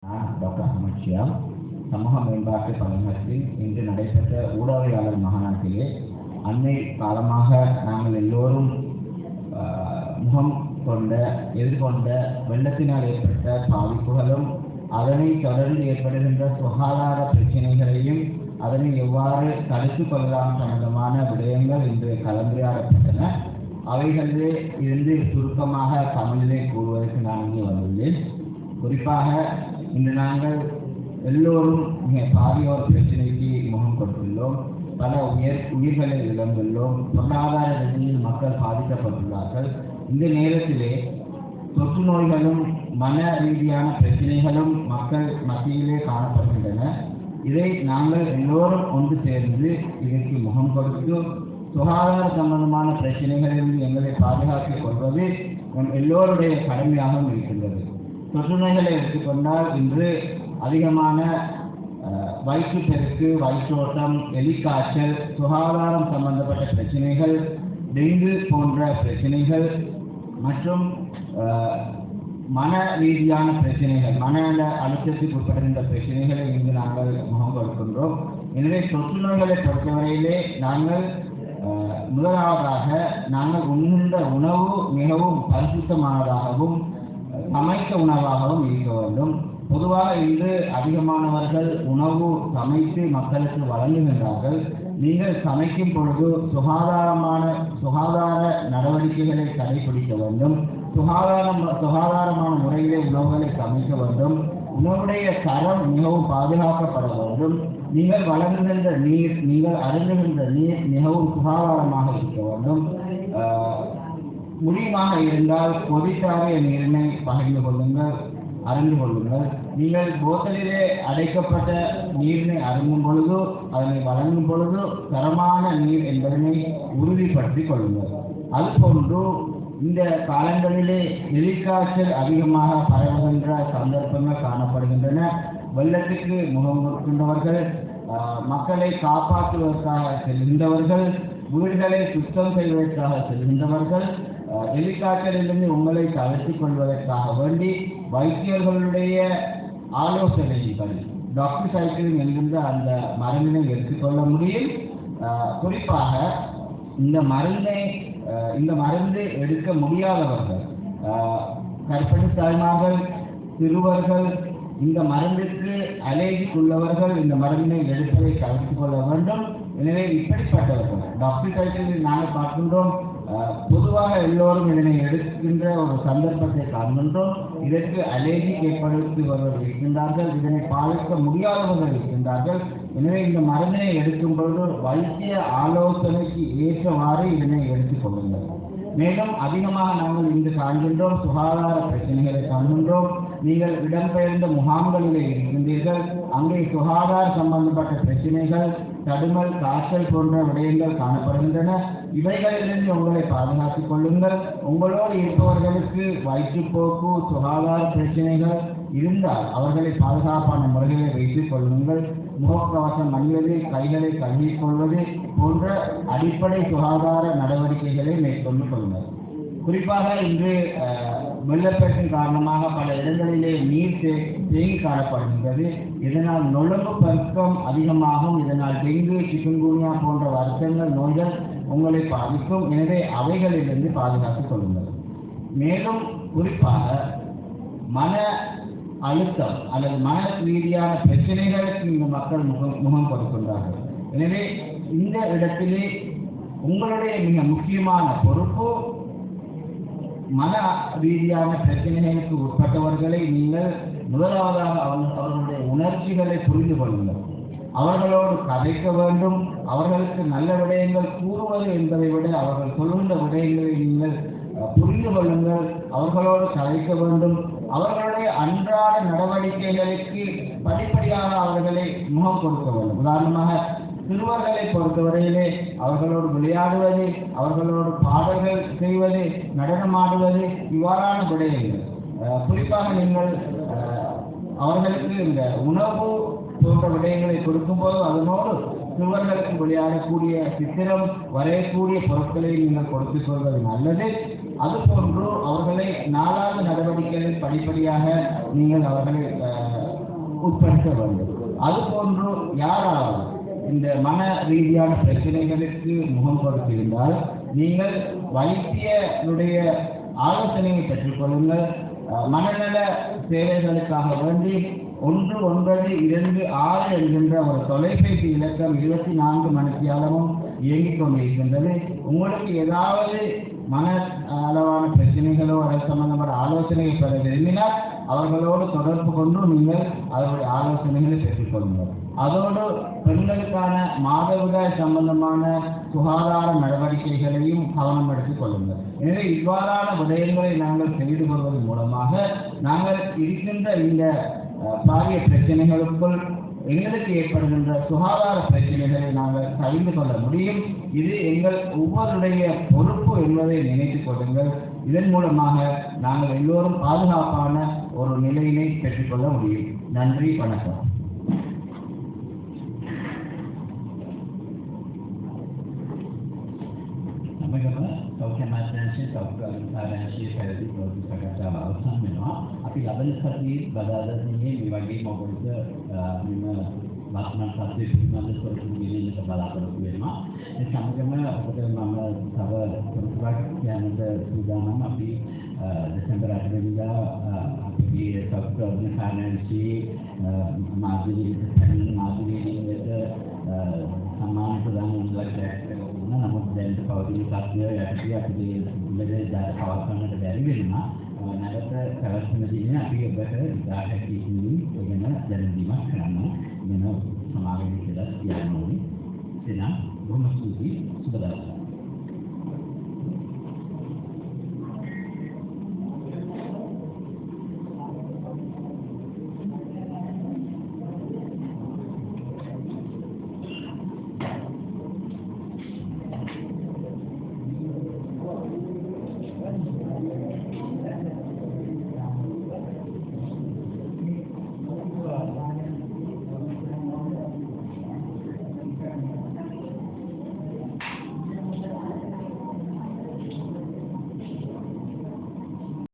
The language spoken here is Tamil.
டாக்டர் அஹமத் ஷியா சமூக மேம்பாட்டு பணிமத்தில் இன்று நடைபெற்ற ஊடகவியலாளர் மாநாட்டிலே அண்மை காலமாக நாங்கள் எல்லோரும் எதிர்கொண்ட வெள்ளத்தினால் ஏற்பட்ட பாதிப்புகளும் அதனை தொடர்ந்து ஏற்படுகின்ற சுகாதார பிரச்சனைகளையும் அதனை எவ்வாறு தடுத்துக் கொள்ளலாம் சம்பந்தமான விடயங்கள் இன்று கலந்துரையாடப்பட்டன. அவைகளிலே இருந்து சுருக்கமாக தமிழிலே கூறுவதற்கு நான் இங்கே வந்துள்ளேன். குறிப்பாக இன்று நாங்கள் எல்லோரும் மிக பாதியோர் பிரச்சனைக்கு முகம் கொடுத்துள்ளோம். பல உயிர்களை இழந்துள்ளோம். பொருளாதார ரீதியில் மக்கள் பாதிக்கப்பட்டுள்ளார்கள். இந்த நேரத்திலே தொற்று நோய்களும் மன ரீதியான பிரச்சனைகளும் மக்கள் மத்தியிலே காணப்படுகின்றன. இதை நாங்கள் எல்லோரும் ஒன்று சேர்ந்து இதற்கு முகம் கொடுத்து சுகாதார சம்பந்தமான பிரச்சனைகளிலிருந்து எங்களை பாதுகாத்துக் கொள்வது நம் எல்லோருடைய கடமையாகவும் இருக்கின்றது. தொற்று நோய்களை எடுத்துக்கொண்டால் இன்று அதிகமான வயிற்றுப்பெருக்கு, வயிற்றோட்டம், எலிக்காய்ச்சல், சுகாதாரம் சம்பந்தப்பட்ட பிரச்சனைகள், டெங்கு போன்ற பிரச்சனைகள் மற்றும் மன ரீதியான பிரச்சனைகள், மன அழுத்தத்துக்கு உட்படுகின்ற பிரச்சனைகளை இங்கு நாங்கள் முகம் கொடுக்கின்றோம். எனவே தொற்று நோய்களை பொறுத்தவரையிலே நாங்கள் முதலாவதாக நாங்கள் உண்கின்ற உணவு மிகவும் பரிசுத்தமானதாகவும் சமைத்த உணவாகவும் இருக்க வேண்டும். பொதுவாக இன்று அதிகமானவர்கள் உணவு சமைத்து மக்களுக்கு வழங்குகின்றார்கள். நீங்கள் சமைக்கும் பொழுது சுகாதார நடவடிக்கைகளை கடைபிடிக்க வேண்டும். சுகாதாரமான முறையிலே உணவுகளை சமைக்க வேண்டும். உணவுடைய தரம் மிகவும் பாதுகாக்கப்பட வேண்டும். நீங்கள் வழங்குகின்ற நீர், நீங்கள் அருந்துகின்ற நீர் மிகவும் சுகாதாரமாக இருக்க வேண்டும். முடியுமாக இருந்தால் கொதித்தாரிய நீரினை பகிர்ந்து கொள்ளுங்கள், அறிந்து கொள்ளுங்கள். நீங்கள் போத்தலிலே அடைக்கப்பட்ட நீரினை அருந்தும் பொழுது, அதனை வழங்கும் பொழுது தரமான நீர் என்பதனை உறுதிப்படுத்திக் கொள்ளுங்கள். அதுபோன்று இந்த காலங்களிலே எலிக்காய்ச்சல் அதிகமாக பரவுகின்ற சந்தர்ப்பங்கள் காணப்படுகின்றன. வெள்ளத்துக்கு முகம் கொடுக்கின்றவர்கள், மக்களை காப்பாற்றுவதற்காக செல்கின்றவர்கள், வீடுகளை சுத்தம் செய்வதற்காக செல்கின்றவர்கள், எலிக்காய்ச்சலிலிருந்து உங்களை தவிர்த்துக் கொள்வதற்காக வேண்டி வைத்தியர்களுடைய ஆலோசனைகள் டாக்டர் சைக்கிள் என்கின்ற அந்த மருந்தினை எடுத்துக்கொள்ள முடியும். குறிப்பாக இந்த மருந்து எடுக்க முடியாதவர்கள், கர்ப்பிணி தாய்மார்கள், சிறுவர்கள், இந்த மருந்துக்கு அலர்ஜி உள்ளவர்கள் இந்த மருந்தினை எடுப்பதை தவிர்த்துக் கொள்ள வேண்டும். எனவே இப்படிப்பட்டவர்கள் டாக்டர் சைக்கிளில் நாங்கள் பார்க்கின்றோம். பொதுவாக எல்லோரும் இதனை எடுக்கின்ற ஒரு சந்தர்ப்பத்தை காண்கின்றோம். இதற்கு அலர்ஜி ஏற்படுத்துபவர்கள் இருக்கின்றார்கள், இதனை பாதிக்க முடியாதவர்கள் இருக்கின்றார்கள். எனவே இந்த மருந்தினை எடுக்கும் பொழுது வைத்திய ஆலோசனைக்கு ஏற்றவாறு இதனை எடுத்துக் கொள்ளுங்கள். மேலும் அதிகமாக நாங்கள் இங்கு காண்கின்றோம் சுகாதார பிரச்சனைகளை காண்கின்றோம். நீங்கள் இடம்பெயர்ந்த முகாம்களிலே இருக்கின்றீர்கள். அங்கே சுகாதார சம்பந்தப்பட்ட பிரச்சனைகள், தடுமல், காய்ச்சல் போன்ற விடயங்கள் காணப்படுகின்றன. இவைகளிலிருந்து உங்களை பாதுகாத்துக் கொள்ளுங்கள். உங்களோடு இருப்பவர்களுக்கு வயிற்றுப்போக்கு, சுகாதார பிரச்சனைகள் இருந்தால் அவர்களை பாதுகாப்பான முறைகளை வைத்துக் கொள்ளுங்கள். முகக்கவசம் அணிவது, கைகளை கழுவிக் கொள்வது போன்ற அடிப்படை சுகாதார நடவடிக்கைகளை மேற்கொண்டு கொள்ளுங்கள். குறிப்பாக இன்று வெள்ளப்பெருக்கின் காரணமாக பல இடங்களிலே நீர் தேங்கி காணப்படுகின்றது. இதனால் நுழம்பு பெருக்கம் அதிகமாகும். இதனால் டெங்கு, சிக்குன்குனியா போன்ற வருத்தங்கள், நோய்கள் உங்களை பாதிக்கும். எனவே அவைகளிலிருந்து பாதுகாத்துக் கொள்ளுங்கள். மேலும் குறிப்பாக மன அழுத்தம் அல்லது மன ரீதியான பிரச்சனைகளுக்கு இந்த மக்கள் முகம் கொடுக்கின்றார்கள். எனவே இந்த இடத்திலே உங்களுடைய மிக முக்கியமான பொறுப்பு மன ரீதியான பிரச்சனைகளுக்கு உட்பட்டவர்களை நீங்கள் முதலாவதாக அவர்களுடைய உணர்ச்சிகளை புரிந்து கொள்ளுங்கள். அவர்களோடு கதைக்க வேண்டும். அவர்களுக்கு நல்ல விடயங்கள் கூறுவது என்பதை விட அவர்கள் சொல்கின்ற விடயங்களை நீங்கள் புரிந்து கொள்ளுங்கள். அவர்களோடு கதைக்க வேண்டும். அவர்களுடைய அன்றாட நடவடிக்கைகளுக்கு படிப்படியாக அவர்களை முகம் கொடுக்க வேண்டும். உதாரணமாக சிறுவர்களை பொறுத்தவரையிலே அவர்களோடு விளையாடுவது, அவர்களோடு பாடல்கள் செய்வது, நடனமாடுவது, இவ்வாறான விடயங்கள். குறிப்பாக நீங்கள் அவர்களுக்கு இந்த உணவு போன்ற விடயங்களை கொடுக்கும்போது அதனோடு சிறுவர்களுக்கு விளையாடக்கூடிய, சித்திரம் வரையக்கூடிய பொருட்களை நீங்கள் கொடுத்துக் கொள்வது நல்லது. அதுபோன்று அவர்களை நாளாவது நடவடிக்கைகளில் படிப்படியாக நீங்கள் அவர்களை உட்படுத்த வேண்டும். அதுபோன்று யாராவது இந்த மன ரீதியான பிரச்சனைகளுக்கு முகம் கொடுத்திருந்தால் நீங்கள் வைத்தியனுடைய ஆலோசனையை பெற்றுக்கொள்ளுங்கள். மனநல சேவைகளுக்காக வேண்டி 1926 என்கின்ற ஒரு தொலைபேசி இலக்கம் 24 மணித்தியாலமும் இயங்கிக் கொண்டிருக்கின்றது. உங்களுக்கு ஏதாவது மன அளவான பிரச்சனைகளோ அது சம்பந்தமான ஆலோசனைகள் பெற விரும்பினால் அவர்களோடு தொடர்பு கொண்டு நீங்கள் அவருடைய ஆலோசனைகளை பெற்றுக்கொள்ளுங்கள். அதோடு பெண்களுக்கான மாதவிடாய் சம்பந்தமான சுகாதார நடவடிக்கைகளையும் கவனம் எடுத்துக் கொள்ளுங்கள். எனவே இவ்வாறான விடயங்களை நாங்கள் செய்து கொள்வதன் மூலமாக நாங்கள் இருக்கின்ற இந்த பாரிய பிரச்சனைகளுக்குள் எங்களுக்கு ஏற்படுகின்ற சுகாதார பிரச்சனைகளை நாங்கள் அறிந்து கொள்ள முடியும். இது எங்கள் ஒவ்வொருடைய பொறுப்பு என்பதை நினைத்துக் கொள்ளுங்கள். இதன் மூலமாக நாங்கள் எல்லோரும் பாதுகாப்பான ஒரு நிலையினை பெற்றுக்கொள்ள முடியும். நன்றி, வணக்கம். සෞඛ්‍ය අමාත්‍යාංශයේ සෞඛ්‍ය අමාත්‍යාංශයේ පැවති ප්‍රවෘත්ති සාකච්ඡාව අවසන් වෙනවා. අපි ලබන සතියේ බදාදා දිනේ මේ වගේ මොකද මෙන්න වර්තමාන සත්‍ය පිළිබඳව සොරතුරු දෙන්නට බලාපොරොත්තු වෙනවා. ඒ සමගම ඔබට මම තව තොරතුරක් කියන්නට සූදානම්. අපි දෙසැම්බර් 8 වෙනිදා අපේ සෞඛ්‍ය අමාත්‍යාංශයේ මාධ්‍යවේදීන්ට සම්මාන ප්‍රදාන ලක්ෂයක් නමුත් දැන් පවතින තත්ත්වය යටතේ අපිට ඉලක්කය පවත්වන්නට බැරි වෙනවා. නැවත පැවැත්ම දිනේ අපි ඔබට ඉතාලි